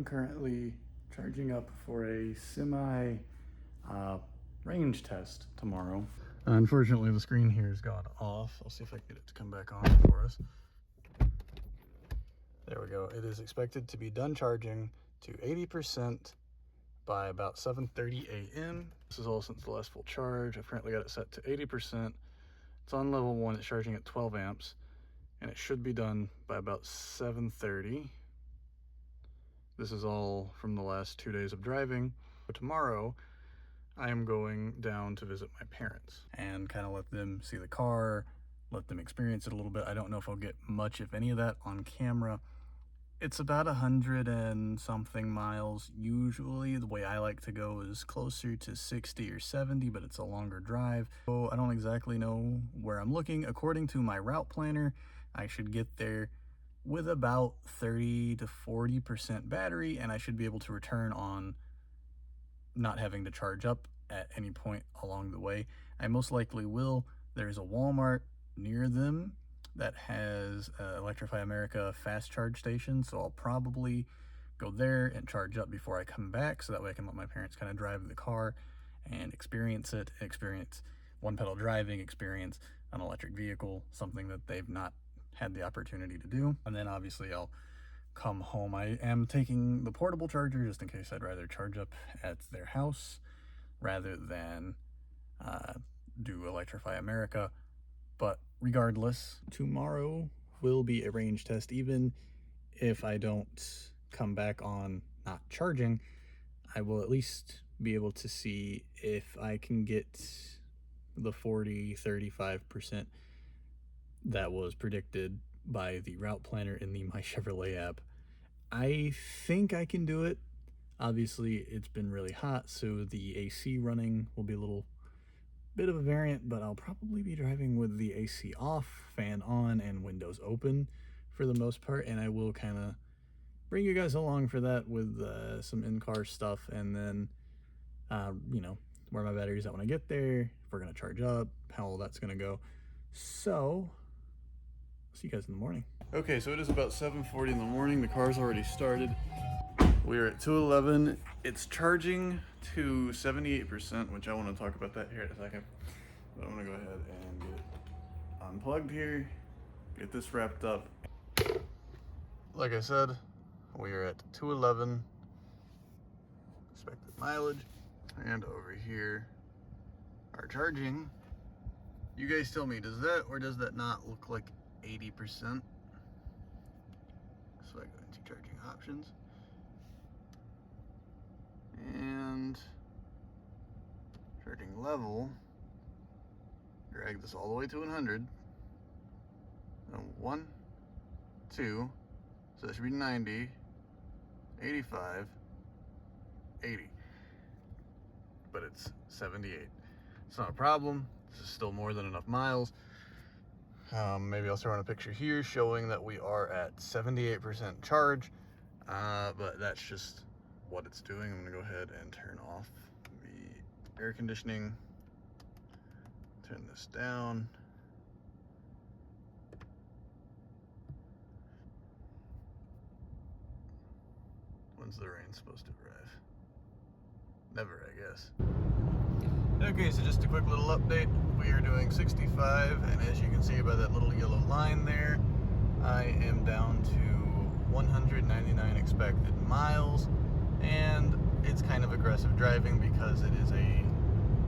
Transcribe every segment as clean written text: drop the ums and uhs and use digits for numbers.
currently charging up for a semi range test tomorrow. Unfortunately, the screen here has gone off. I'll see if I can get it to come back on for us. There we go. It is expected to be done charging to 80% by about 7:30 a.m. This is all since the last full charge. I've currently got it set to 80%. It's on level 1. It's charging at 12 amps, and it should be done by about 7:30. This is all from the last 2 days of driving. But tomorrow, I am going down to visit my parents and kind of let them see the car, let them experience it a little bit. I don't know if I'll get much, if any of that, on camera. It's about 100 and something miles. Usually the way I like to go is closer to 60 or 70, but it's a longer drive. So I don't exactly know where I'm looking. According to my route planner, I should get there with about 30 to 40% battery, and I should be able to return on not having to charge up at any point along the way. I most likely will. There's a Walmart near them that has Electrify America fast charge station, so I'll probably go there and charge up before I come back, so that way I can let my parents kind of drive the car and experience one pedal driving, experience an electric vehicle, something that they've not had the opportunity to do. And then obviously I'll come home. I am taking the portable charger just in case I'd rather charge up at their house rather than do Electrify America. But regardless, tomorrow will be a range test. Even if I don't come back on not charging, I will at least be able to see if I can get the 35% that was predicted by the route planner in the My Chevrolet app. I think I can do it. Obviously, it's been really hot, so the AC running will be a little bit of a variant, but I'll probably be driving with the AC off, fan on, and windows open for the most part, and I will kind of bring you guys along for that with some in-car stuff, and then you know, where my battery's at when I get there, if we're going to charge up, how all that's going to go. So see you guys in the morning. Okay, so it is about 7:40 in the morning. The car's already started. We're at 211. It's charging to 78%, which I want to talk about that here in a second. But I'm going to go ahead and get it unplugged here, get this wrapped up. Like I said, we are at 211 expected mileage, and over here our charging. You guys tell me, does that or does that not look like 80%? So I go into charging options and charging level, drag this all the way to 100, and 1, 2, so that should be 90, 85, 80, but it's 78. It's not a problem. This is still more than enough miles. Maybe I'll throw in a picture here showing that we are at 78% charge, but that's just what it's doing. I'm gonna go ahead and turn off the air conditioning, turn this down. When's the rain supposed to arrive? Never, I guess. Okay, so just a quick little update. We are doing 65, and as you can see by that little yellow line there, I am down to 199 expected miles, and it's kind of aggressive driving because it is a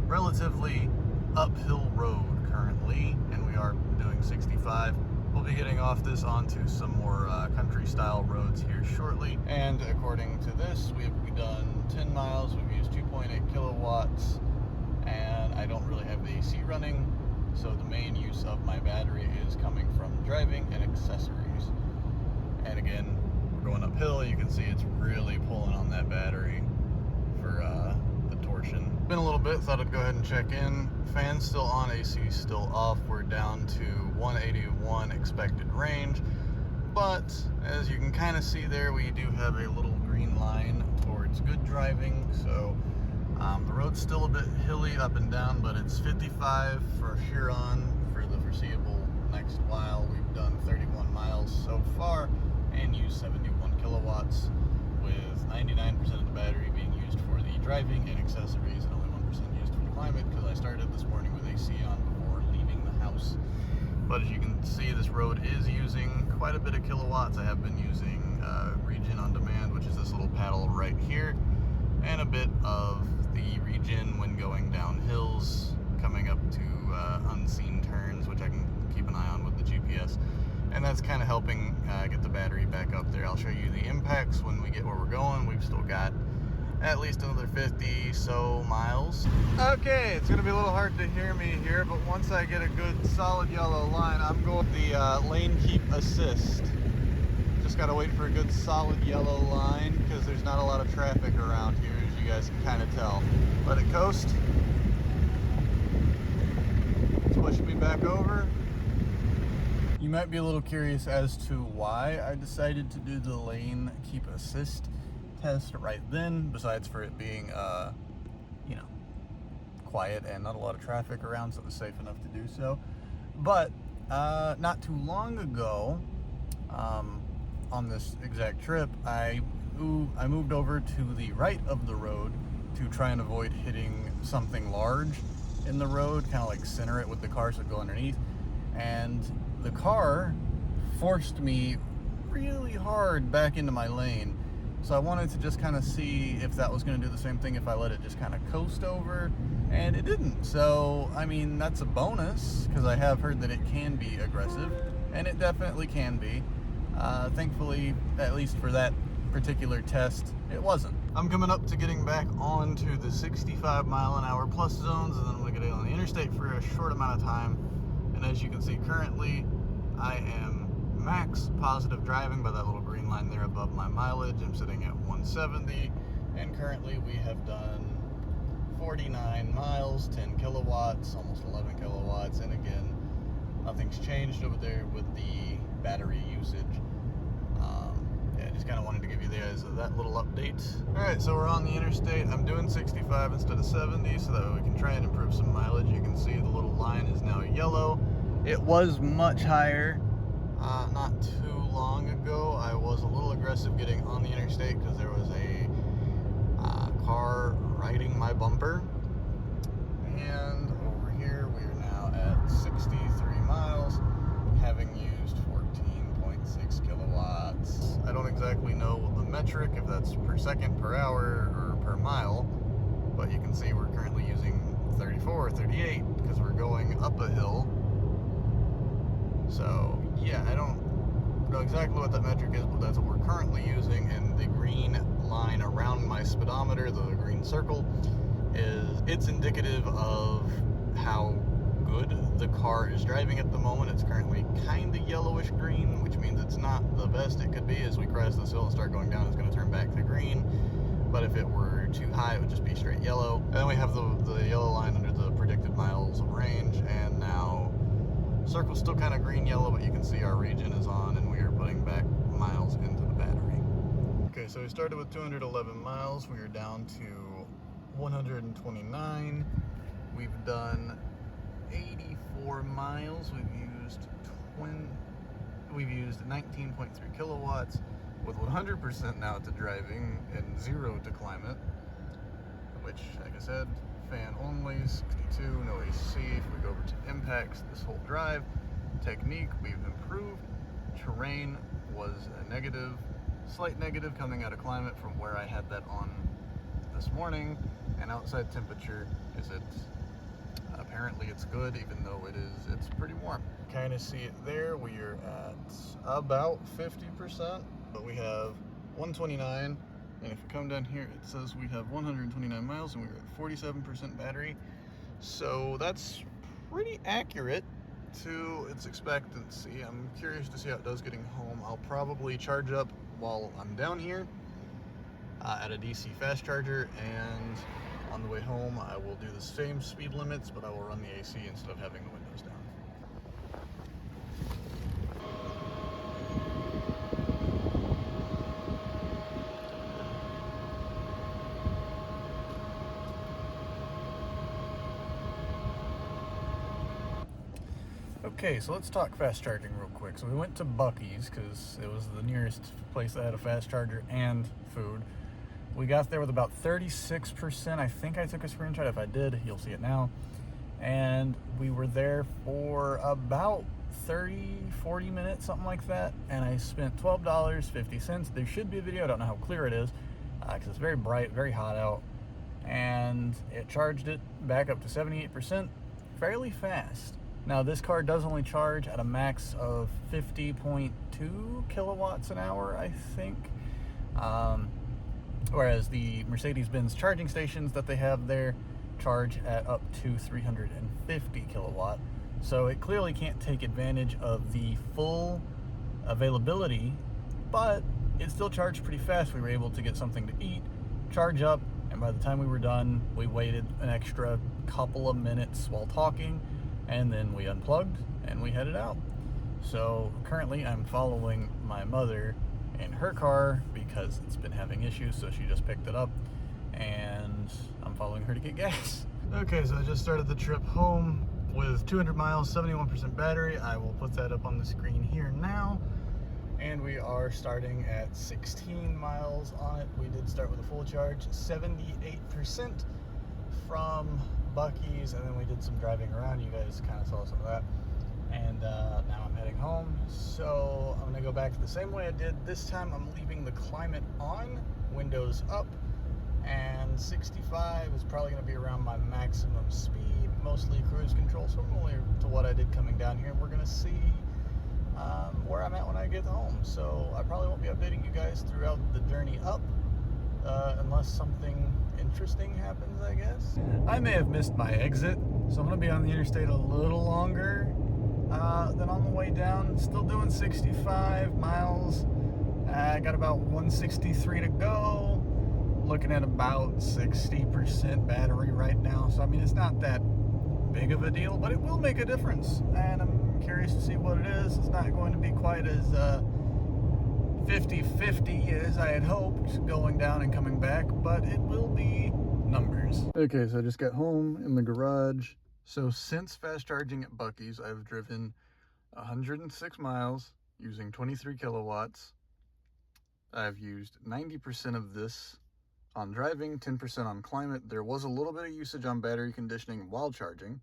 relatively uphill road currently, and we are doing 65. We'll be getting off this onto some more country-style roads here shortly, and according to this, we've done 10 miles. We've used 2.8 kilowatts, and I don't really have the AC running, so the main use of my battery is coming from driving and accessories. And again, we're going uphill. You can see it's really pulling on that battery for the torsion. Been a little bit, thought I'd go ahead and check in. Fan's still on, AC still off. We're down to 181 expected range, but as you can kind of see there, we do have a little green line towards good driving. So the road's still a bit hilly up and down, but it's 55 for here on for the foreseeable next while. We've done 31 miles so far and used 71 kilowatts with driving and accessories, and only 1% used for the climate because I started this morning with AC on before leaving the house. But as you can see, this road is using quite a bit of kilowatts. I have been using Regen on Demand, which is this little paddle right here, and a bit of the Regen when going down hills, coming up to unseen turns, which I can keep an eye on with the GPS. And that's kind of helping get the battery back up there. I'll show you the impacts when we get where we're going. We've still got at least another 50 so miles. Okay, it's gonna be a little hard to hear me here, but once I get a good solid yellow line, I'm going the lane keep assist. Just gotta wait for a good solid yellow line because there's not a lot of traffic around here, as you guys can kind of tell. Let it coast. It's pushing me back over. You might be a little curious as to why I decided to do the lane keep assist test right then, besides for it being you know, quiet and not a lot of traffic around, so it was safe enough to do so. But not too long ago, on this exact trip, I moved over to the right of the road to try and avoid hitting something large in the road, kind of like center it with the car so it'd go underneath. And the car forced me really hard back into my lane. So I wanted to just kind of see if that was going to do the same thing if I let it just kind of coast over, and it didn't. So, I mean, that's a bonus, because I have heard that it can be aggressive, and it definitely can be. Thankfully, at least for that particular test, it wasn't. I'm coming up to getting back onto the 65-mile-an-hour plus zones, and then I'm going to get on the interstate for a short amount of time. And as you can see currently, I am max positive driving by that little green line there above my mileage. I'm sitting at 170, and currently we have done 49 miles, 10 kilowatts, almost 11 kilowatts, and again, nothing's changed over there with the battery usage. Yeah, just kind of wanted to give you guys that little update. Alright, so we're on the interstate. I'm doing 65 instead of 70 so that we can try and improve some mileage. You can see the little line is now yellow. It was much higher not too long ago. I was a little aggressive getting on the interstate because there was a car riding my bumper. And over here we are now at 63 miles, having used 14.6 kilowatts. I don't exactly know the metric, if that's per second, per hour, or per mile, but you can see we're currently using 34 or 38 because we're going up a hill. So yeah, I don't know exactly what that metric is, but that's what we're currently using. And the green line around my speedometer, the green circle, it's indicative of how good the car is driving at the moment. It's currently kind of yellowish green, which means it's not the best it could be. As we cross this hill and start going down, it's going to turn back to green. But if it were too high, it would just be straight yellow. And then we have the yellow line under the predicted miles of range, and now circle's still kind of green yellow, but you can see our Regen is on and we are putting back miles into the battery. Okay, so we started with 211 miles. We are down to 129. We've done 84 miles. We've used 19.3 kilowatts with 100% now to driving and 0 to climate, which, like I said, fan only, 62, no AC. If we go over to impacts, this whole drive, technique, we've improved. Terrain was a negative, slight negative coming out of climate from where I had that on this morning. And outside temperature, apparently it's good, even though it's pretty warm. Kind of see it there. We are at about 50%, but we have 129. And if we come down here, it says we have 129 miles and we're at 47% battery. So that's pretty accurate to its expectancy. I'm curious to see how it does getting home. I'll probably charge up while I'm down here at a DC fast charger, and on the way home I will do the same speed limits, but I will run the AC instead of having the windows down. Okay, so let's talk fast charging real quick. So we went to Buc-ee's because it was the nearest place that had a fast charger and food, We got there with about 36%. I think I took a screenshot. If I did, you'll see it now. And we were there for about 30-40 minutes, something like that, and I spent $12.50. There should be a video. I don't know how clear it is because it's very bright, very hot out, and it charged it back up to 78% fairly fast. Now this car does only charge at a max of 50.2 kilowatts an hour, I think, whereas the Mercedes-Benz charging stations that they have there charge at up to 350 kilowatt. So it clearly can't take advantage of the full availability, but it still charged pretty fast. We were able to get something to eat, charge up, and by the time we were done, we waited an extra couple of minutes while talking, and then we unplugged and we headed out. So currently I'm following my mother in her car because it's been having issues, so she just picked it up, and I'm following her to get gas. Okay, so I just started the trip home with 200 miles, 71% battery. I will put that up on the screen here now. And we are starting at 16 miles on it. We did start with a full charge, 78% from Buc-ee's, and then we did some driving around. You guys kind of saw some of that. And now I'm heading home. So I'm gonna go back the same way I did. This time I'm leaving the climate on, windows up, and 65 is probably gonna be around my maximum speed, mostly cruise control, similar to what I did coming down here. We're gonna see where I'm at when I get home. So I probably won't be updating you guys throughout the journey up, unless something interesting happens, I guess. I may have missed my exit, so I'm gonna be on the interstate a little longer than on the way down. Still doing 65 miles. I got about 163 to go. Looking at about 60% battery right now. So I mean, it's not that big of a deal, but it will make a difference, and I'm curious to see what it is. It's not going to be quite as 50-50 as I had hoped going down and coming back, but it will be numbers. Okay, so I just got home in the garage. So since fast charging at Buc-ee's, I've driven 106 miles using 23 kilowatts. I've used 90% of this on driving, 10% on climate. There was a little bit of usage on battery conditioning while charging.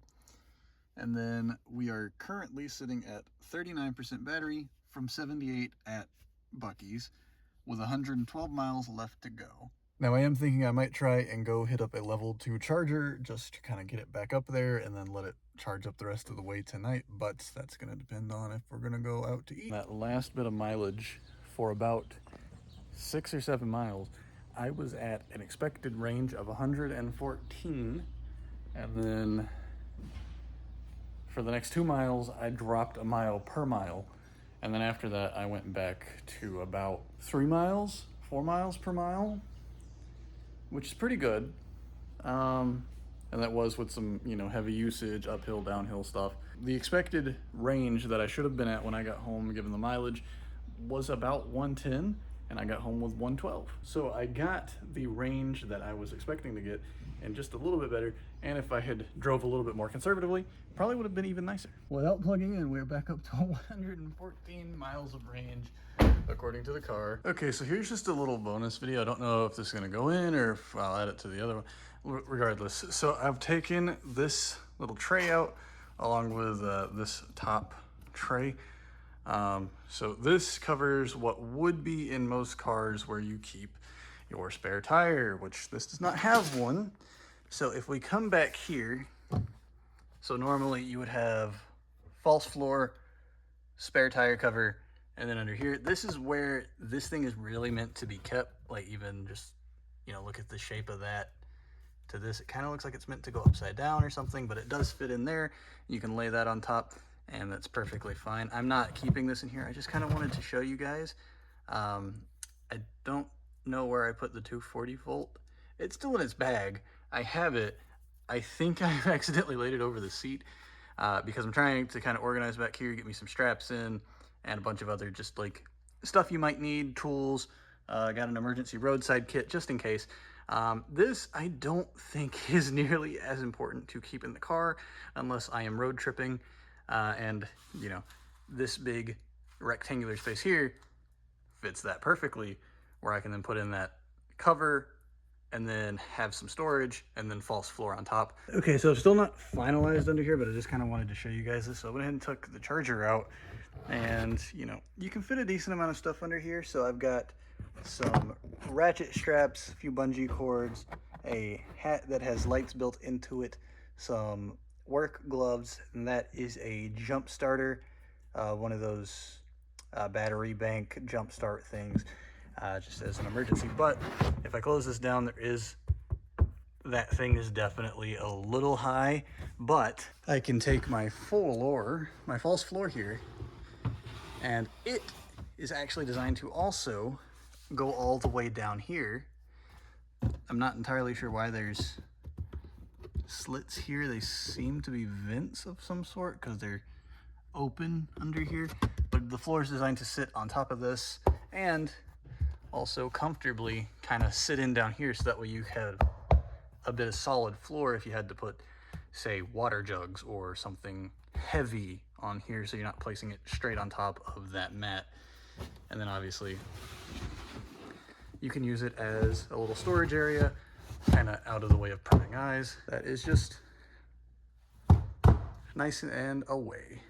And then we are currently sitting at 39% battery from 78 at Buc-ee's with 112 miles left to go. Now I am thinking I might try and go hit up a level 2 charger just to kind of get it back up there and then let it charge up the rest of the way tonight, but that's going to depend on if we're going to go out to eat. That last bit of mileage for about 6 or 7 miles, I was at an expected range of 114, and then for the next 2 miles, I dropped a mile per mile, and then after that, I went back to about 3 miles, 4 miles per mile, which is pretty good. And that was with some, heavy usage, uphill, downhill stuff. The expected range that I should have been at when I got home, given the mileage, was about 110. And I got home with 112. So I got the range that I was expecting to get and just a little bit better. And if I had drove a little bit more conservatively, probably would have been even nicer. Without plugging in, we're back up to 114 miles of range, according to the car. Okay, so here's just a little bonus video. I don't know if this is gonna go in or if I'll add it to the other one. Regardless, so I've taken this little tray out along with this top tray. So this covers what would be in most cars where you keep your spare tire, which this does not have one. So if we come back here, so normally you would have false floor, spare tire cover, and then under here, this is where this thing is really meant to be kept. Like even just, look at the shape of that to this. It kind of looks like it's meant to go upside down or something, but it does fit in there. You can lay that on top, and that's perfectly fine. I'm not keeping this in here. I just kind of wanted to show you guys. I don't know where I put the 240 volt. It's still in its bag. I have it. I think I've accidentally laid it over the seat because I'm trying to kind of organize back here, get me some straps in, and a bunch of other just like stuff you might need, tools. Got an emergency roadside kit just in case. This I don't think is nearly as important to keep in the car unless I am road tripping. And this big rectangular space here fits that perfectly, where I can then put in that cover and then have some storage, and then false floor on top. Okay, so it's still not finalized under here, but I just kind of wanted to show you guys this. So I went ahead and took the charger out, and you know, you can fit a decent amount of stuff under here. So I've got some ratchet straps, a few bungee cords, a hat that has lights built into it, some work gloves, and that is a jump starter, one of those battery bank jump start things, just as an emergency. But if I close this down, that thing is definitely a little high, but I can take my false floor here, and it is actually designed to also go all the way down here. I'm not entirely sure why there's slits here. They seem to be vents of some sort because they're open under here, but the floor is designed to sit on top of this and also comfortably kind of sit in down here, so that way you have a bit of solid floor if you had to put, say, water jugs or something heavy on here, so you're not placing it straight on top of that mat. And then obviously you can use it as a little storage area, kind of out of the way of prying eyes. That is just nice and away.